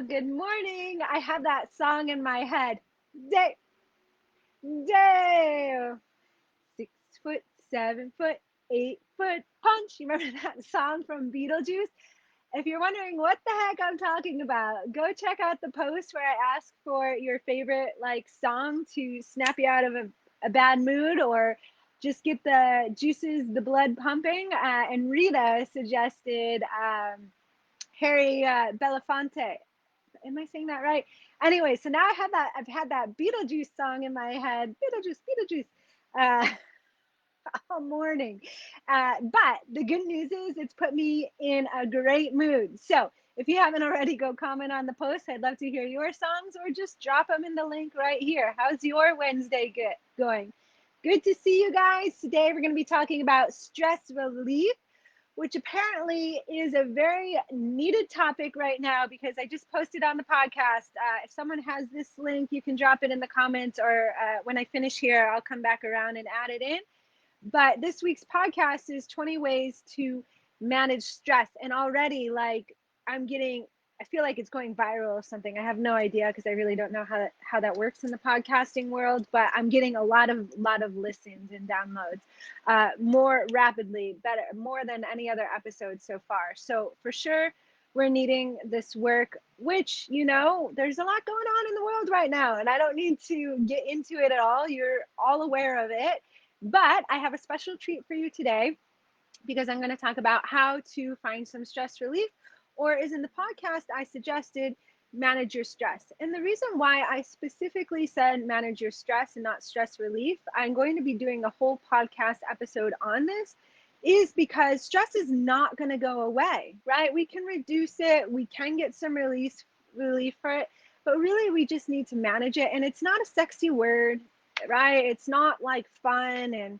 Good morning. I have that song in my head. Day, day. 6 foot, 7 foot, 8 foot punch. You remember that song from Beetlejuice? If you're wondering what the heck I'm talking about, go check out the post where I ask for your favorite song to snap you out of a bad mood or just get the juices, the blood pumping. And Rita suggested Harry Belafonte. Am I saying that right? Anyway, so now I've had that Beetlejuice song in my head. Beetlejuice, Beetlejuice. Uh, all morning. But the good news is it's put me in a great mood. So if you haven't already, go comment on the post. I'd love to hear your songs or just drop them in the link right here. How's your Wednesday going? Good to see you guys. Today we're going to be talking about stress relief, which apparently is a very needed topic right now because I just posted on the podcast. If someone has this link, you can drop it in the comments, or when I finish here, I'll come back around and add it in. But this week's podcast is 20 ways to manage stress. And already, I feel like it's going viral or something. I have no idea because I really don't know how that works in the podcasting world. But I'm getting a lot of listens and downloads, more rapidly, better, more than any other episode so far. So for sure, we're needing this work. Which there's a lot going on in the world right now, and I don't need to get into it at all. You're all aware of it. But I have a special treat for you today because I'm going to talk about how to find some stress relief, or as in the podcast, I suggested manage your stress. And the reason why I specifically said manage your stress and not stress relief, I'm going to be doing a whole podcast episode on this, is because stress is not going to go away, right? We can reduce it, we can get some relief for it, but really we just need to manage it. And it's not a sexy word, right? It's not like fun and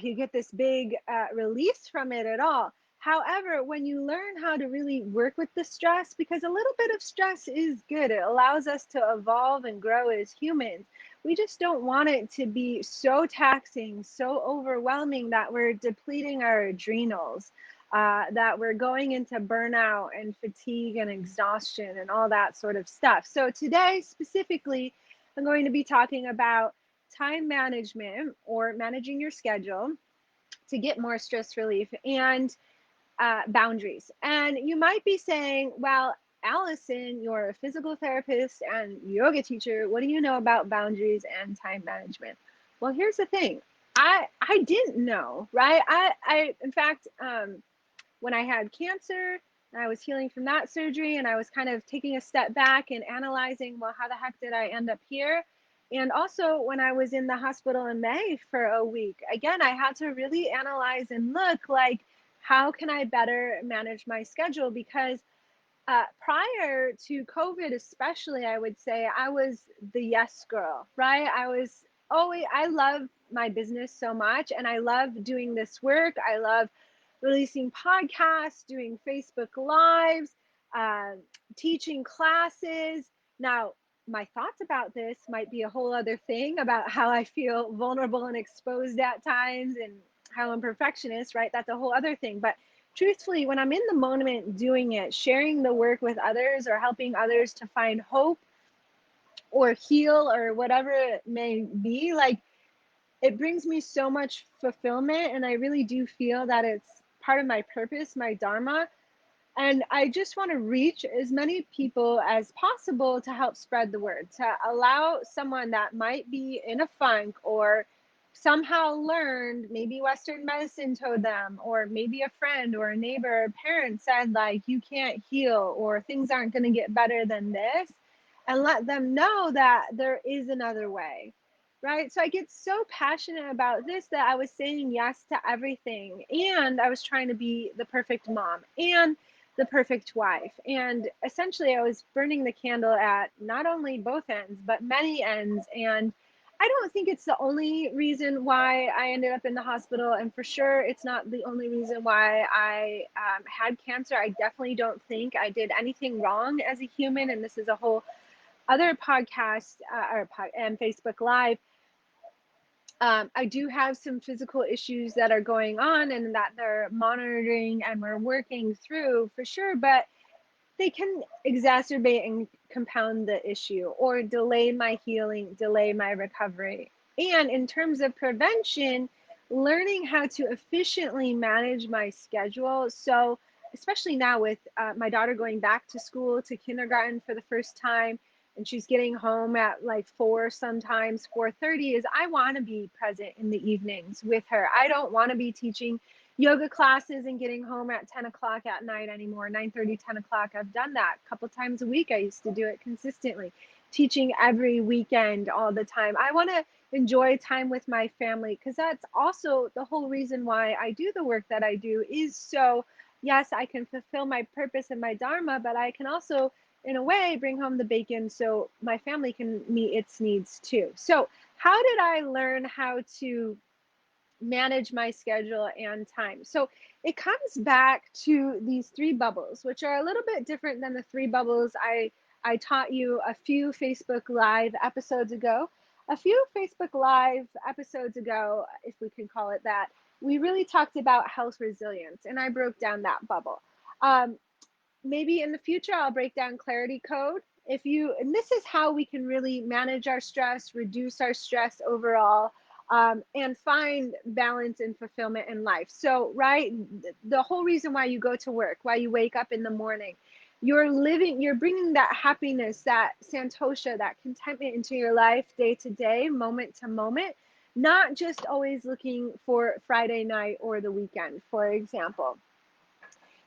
you get this big release from it at all. However, when you learn how to really work with the stress, because a little bit of stress is good, it allows us to evolve and grow as humans. We just don't want it to be so taxing, so overwhelming that we're depleting our adrenals, that we're going into burnout and fatigue and exhaustion and all that sort of stuff. So today, specifically, I'm going to be talking about time management or managing your schedule to get more stress relief, and boundaries. And you might be saying, well, Allison, you're a physical therapist and yoga teacher. What do you know about boundaries and time management? Well, here's the thing. I didn't know, right? I in fact, when I had cancer, I was healing from that surgery, and I was kind of taking a step back and analyzing, well, how the heck did I end up here? And also, when I was in the hospital in May for a week, again, I had to really analyze and look like, how can I better manage my schedule? Because prior to COVID, especially, I would say I was the yes girl, right? I love my business so much, and I love doing this work. I love releasing podcasts, doing Facebook Lives, uh, teaching classes. Now, my thoughts about this might be a whole other thing about how I feel vulnerable and exposed at times and how I'm perfectionist, right? That's a whole other thing. But truthfully, when I'm in the moment doing it, sharing the work with others or helping others to find hope or heal or whatever it may be, it brings me so much fulfillment. And I really do feel that it's part of my purpose, my dharma. And I just want to reach as many people as possible to help spread the word, to allow someone that might be in a funk or somehow learned, maybe Western medicine told them, or maybe a friend or a neighbor or parent said, you can't heal or things aren't going to get better than this, and let them know that there is another way. Right. So I get so passionate about this that I was saying yes to everything. And I was trying to be the perfect mom and the perfect wife. And essentially, I was burning the candle at not only both ends, but many ends. And I don't think it's the only reason why I ended up in the hospital. And for sure, it's not the only reason why I had cancer. I definitely don't think I did anything wrong as a human. And this is a whole other podcast and Facebook Live. I do have some physical issues that are going on and that they're monitoring and we're working through for sure. But they can exacerbate and compound the issue or delay my healing, delay my recovery. And in terms of prevention, learning how to efficiently manage my schedule. So, especially now with my daughter going back to school, to kindergarten for the first time, and she's getting home at like 4, sometimes 4:30, is I want to be present in the evenings with her. I don't want to be teaching yoga classes and getting home at 10 o'clock at night anymore. 9:30, 10 o'clock. I've done that a couple times a week. I used to do it consistently, teaching every weekend all the time. I want to enjoy time with my family, because that's also the whole reason why I do the work that I do, is so yes, I can fulfill my purpose and my dharma, but I can also in a way bring home the bacon so my family can meet its needs too. So how did I learn how to manage my schedule and time? So it comes back to these three bubbles, which are a little bit different than the three bubbles I taught you a few Facebook Live episodes ago. A few Facebook Live episodes ago, if we can call it that, we really talked about health resilience, and I broke down that bubble. Um, Maybe in the future I'll break down clarity code. If you, and this is how we can really manage our stress, reduce our stress overall, and find balance and fulfillment in life. So, right, the whole reason why you go to work, why you wake up in the morning, you're living, you're bringing that happiness, that santosha, that contentment into your life day to day, moment to moment, not just always looking for Friday night or the weekend, for example.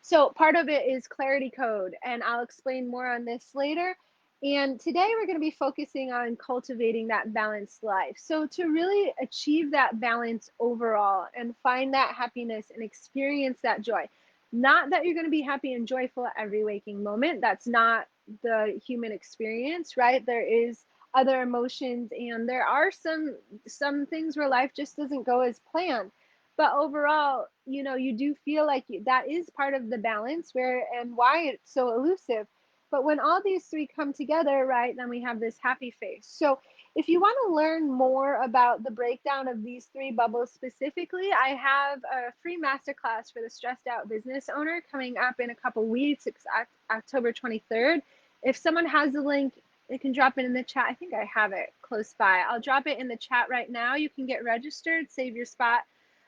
So part of it is clarity code, and I'll explain more on this later. And today we're going to be focusing on cultivating that balanced life. So to really achieve that balance overall and find that happiness and experience that joy, not that you're going to be happy and joyful at every waking moment. That's not the human experience, right? There is other emotions, and there are some things where life just doesn't go as planned, but overall, you do feel like that is part of the balance, where and why it's so elusive. But when all these three come together, right, then we have this happy face. So if you want to learn more about the breakdown of these three bubbles specifically, I have a free masterclass for the stressed out business owner coming up in a couple weeks. It's October 23rd. If someone has the link, they can drop it in the chat. I think I have it close by. I'll drop it in the chat right now. You can get registered, save your spot.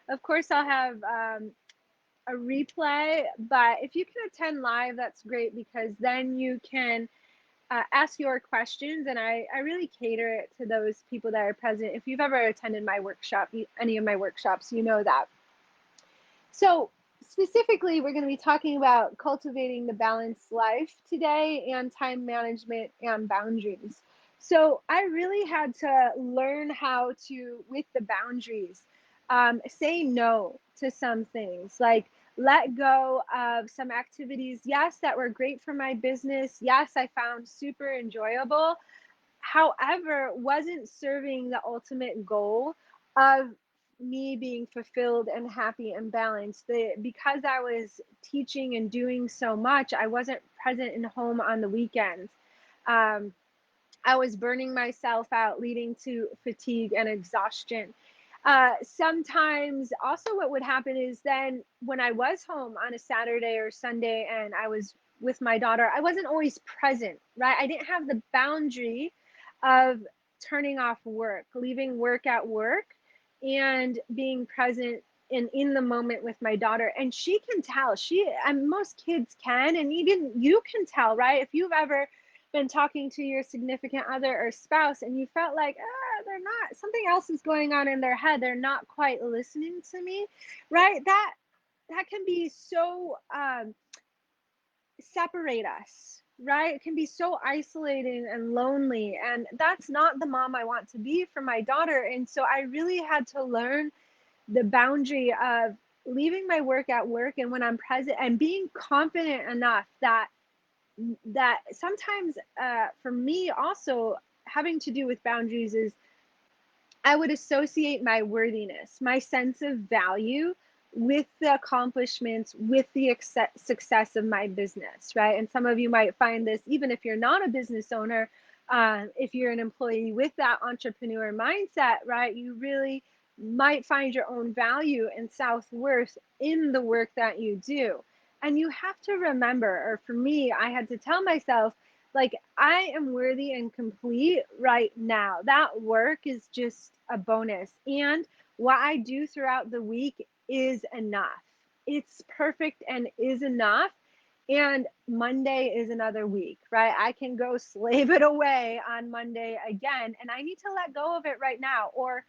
Of course, I'll have a replay, but if you can attend live, that's great, because then you can ask your questions, and I really cater it to those people that are present. If you've ever attended my workshop, any of my workshops, you know that. So specifically, we're going to be talking about cultivating the balanced life today, and time management and boundaries. So I really had to learn how to, with the boundaries, say no to some things, like let go of some activities, yes, that were great for my business. Yes, I found super enjoyable. However, wasn't serving the ultimate goal of me being fulfilled and happy and balanced. Because I was teaching and doing so much, I wasn't present in home on the weekends. Um, I was burning myself out, leading to fatigue and exhaustion. Sometimes also what would happen is, then when I was home on a Saturday or Sunday and I was with my daughter, I wasn't always present, right? I didn't have the boundary of turning off work, leaving work at work, and being present in the moment with my daughter. And she can tell, and most kids can, and even you can tell, right? If you've ever been talking to your significant other or spouse and you felt like, they're not, something else is going on in their head, they're not quite listening to me, right? That can be so separate us, right? It can be so isolating and lonely, and that's not the mom I want to be for my daughter. And so I really had to learn the boundary of leaving my work at work, and when I'm present, and being confident enough that sometimes, for me also, having to do with boundaries is I would associate my worthiness, my sense of value, with the accomplishments, with the success of my business, right? And some of you might find this, even if you're not a business owner, if you're an employee with that entrepreneur mindset, right? You really might find your own value and self-worth in the work that you do. And you have to remember, or for me, I had to tell myself, like, I am worthy and complete right now. That work is just a bonus. And what I do throughout the week is enough. It's perfect and is enough. And Monday is another week, right? I can go slave it away on Monday again. And I need to let go of it right now. Or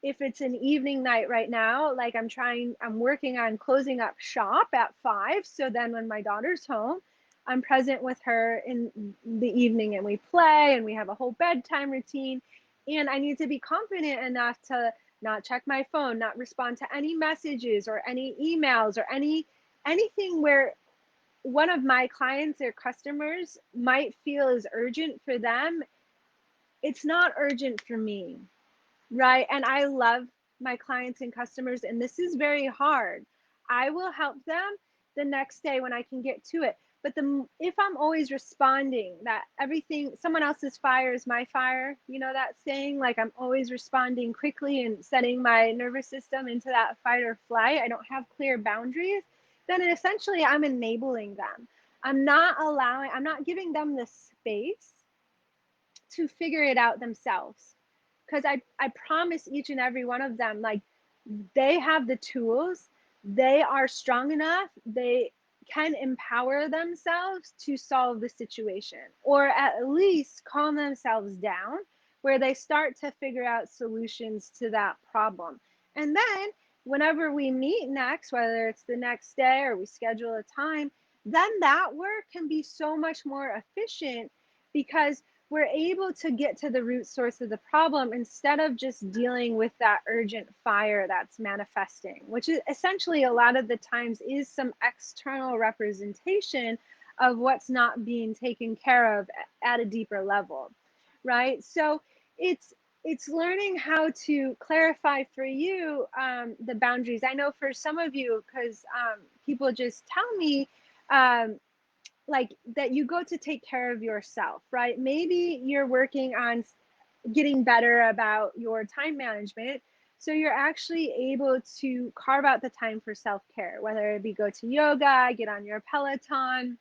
if it's an evening night right now, like I'm working on closing up shop at 5. So then when my daughter's home, I'm present with her in the evening and we play and we have a whole bedtime routine. And I need to be confident enough to not check my phone, not respond to any messages or any emails or anything where one of my clients or customers might feel is urgent for them. It's not urgent for me. Right. And I love my clients and customers, and this is very hard. I will help them the next day when I can get to it. But if I'm always responding, that everything, someone else's fire is my fire, you know that saying, like I'm always responding quickly and setting my nervous system into that fight or flight, I don't have clear boundaries, then essentially I'm enabling them. I'm not giving them the space to figure it out themselves, because I promise each and every one of them, like, they have the tools, they are strong enough, they can empower themselves to solve the situation, or at least calm themselves down where they start to figure out solutions to that problem. And then whenever we meet next, whether it's the next day or we schedule a time, then that work can be so much more efficient because we're able to get to the root source of the problem instead of just dealing with that urgent fire that's manifesting, which is essentially a lot of the times is some external representation of what's not being taken care of at a deeper level, right? So it's learning how to clarify for you the boundaries. I know for some of you, because people just tell me, like, that you go to take care of yourself, right? Maybe you're working on getting better about your time management. So you're actually able to carve out the time for self-care, whether it be go to yoga, get on your Peloton,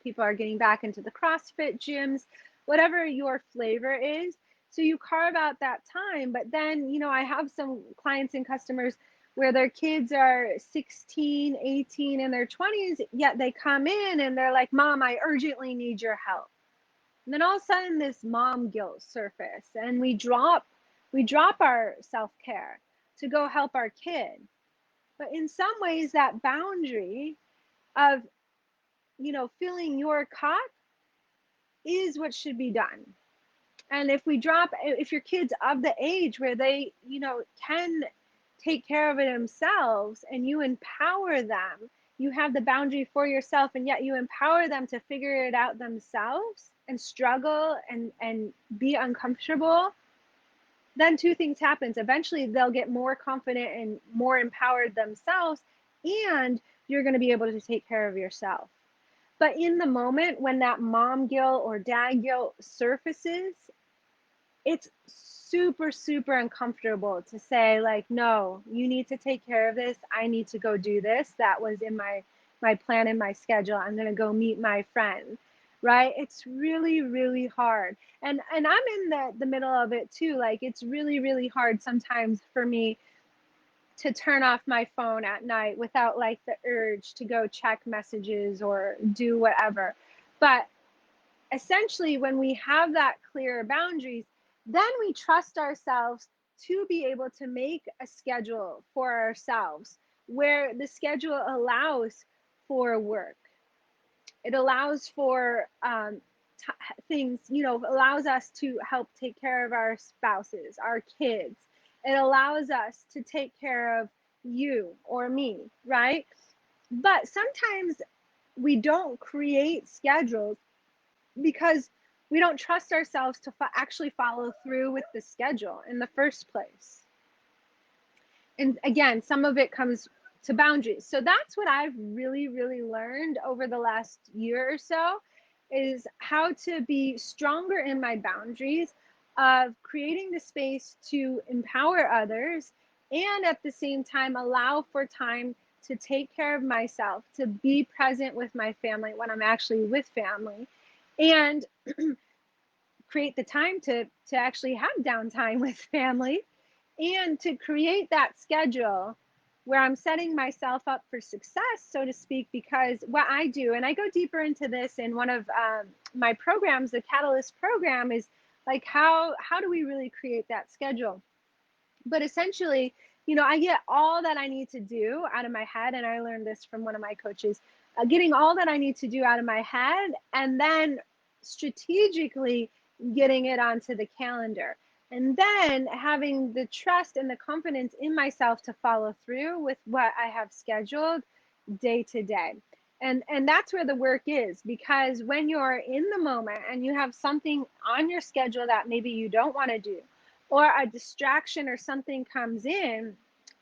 people are getting back into the CrossFit gyms, whatever your flavor is. So you carve out that time. But then, I have some clients and customers where their kids are 16, 18, in their 20s, yet they come in and they're like, Mom, I urgently need your help. And then all of a sudden this mom guilt surface and we drop our self-care to go help our kid. But in some ways that boundary of filling your cup is what should be done. And if your kids of the age where they, can take care of it themselves and you empower them, you have the boundary for yourself and yet you empower them to figure it out themselves and struggle and be uncomfortable, then two things happens. Eventually they'll get more confident and more empowered themselves, and you're going to be able to take care of yourself. But in the moment when that mom guilt or dad guilt surfaces, it's super, super uncomfortable to say, like, no, you need to take care of this. I need to go do this. That was in my plan and my schedule. I'm going to go meet my friend, right? It's really, really hard. And I'm in the middle of it too. Like, it's really, really hard sometimes for me to turn off my phone at night without like the urge to go check messages or do whatever. But essentially, when we have that clear boundaries, then we trust ourselves to be able to make a schedule for ourselves where the schedule allows for work. It allows for things, allows us to help take care of our spouses, our kids. It allows us to take care of you or me, right? But sometimes we don't create schedules because we don't trust ourselves to actually follow through with the schedule in the first place. And again, some of it comes to boundaries. So that's what I've really, really learned over the last year or so, is how to be stronger in my boundaries of creating the space to empower others and at the same time allow for time to take care of myself, to be present with my family when I'm actually with family, and create the time to actually have downtime with family, and to create that schedule where I'm setting myself up for success, so to speak. Because what I do, and I go deeper into this in one of my programs, the Catalyst program, is like how do we really create that schedule? But essentially, I get all that I need to do out of my head. And I learned this from one of my coaches, getting all that I need to do out of my head, and then strategically getting it onto the calendar. And then having the trust and the confidence in myself to follow through with what I have scheduled day to day. And that's where the work is, because when you're in the moment and you have something on your schedule that maybe you don't want to do, or a distraction or something comes in,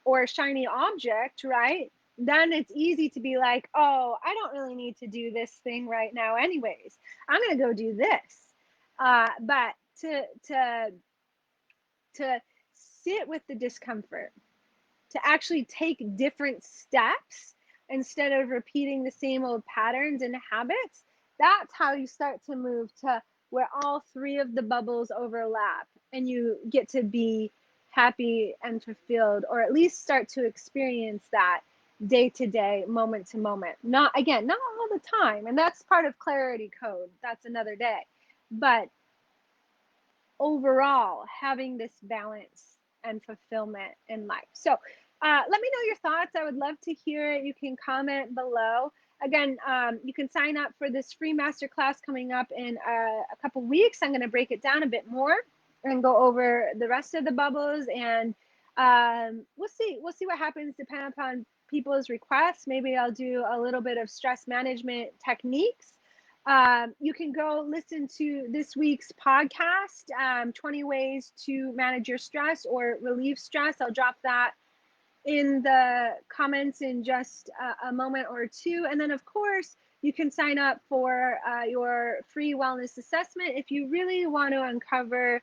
or a shiny object, right? Then it's easy to be like, oh, I don't really need to do this thing right now anyways. I'm going to go do this. But to sit with the discomfort, to actually take different steps instead of repeating the same old patterns and habits, that's how you start to move to where all three of the bubbles overlap and you get to be happy and fulfilled, or at least start to experience that day to day, moment to moment. Not, again, not all the time. And that's part of clarity code. That's another day. But overall, having this balance and fulfillment in life. So let me know your thoughts. I would love to hear it. You can comment below. Again, you can sign up for this free masterclass coming up in a couple weeks. I'm going to break it down a bit more and go over the rest of the bubbles. And we'll see. We'll see what happens depending upon people's requests. Maybe I'll do a little bit of stress management techniques. You can go listen to this week's podcast, 20 Ways to Manage Your Stress or Relieve Stress. I'll drop that in the comments in just a moment or two. And then, of course, you can sign up for your free wellness assessment if you really want to uncover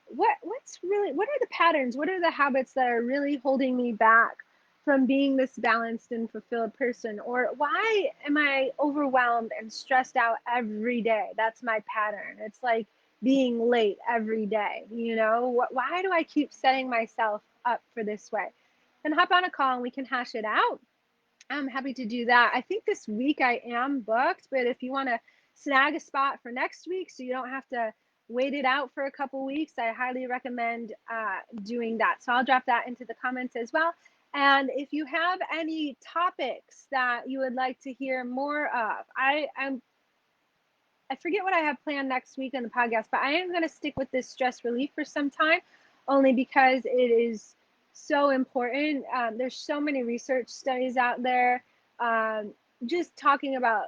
what are the patterns, what are the habits that are really holding me back from being this balanced and fulfilled person, or why am I overwhelmed and stressed out every day? That's my pattern. It's like being late every day. Why do I keep setting myself up for this way? Then hop on a call and we can hash it out. I'm happy to do that. I think this week I am booked, but if you want to snag a spot for next week so you don't have to wait it out for a couple weeks, I highly recommend doing that. So I'll drop that into the comments as well. And if you have any topics that you would like to hear more of, I forget what I have planned next week on the podcast, but I am going to stick with this stress relief for some time, only because it is so important. There's so many research studies out there, just talking about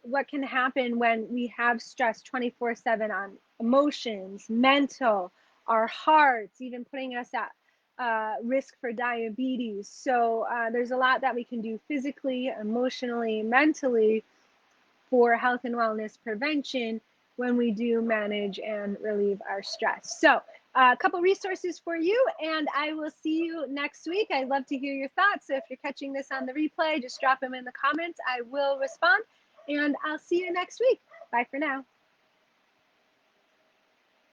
what can happen when we have stress 24/7 on emotions, mental, our hearts, even putting us at risk for diabetes. So there's a lot that we can do physically, emotionally, mentally for health and wellness prevention when we do manage and relieve our stress. So a couple resources for you, and I will see you next week. I'd love to hear your thoughts. So if you're catching this on the replay, just drop them in the comments. I will respond, and I'll see you next week. Bye for now.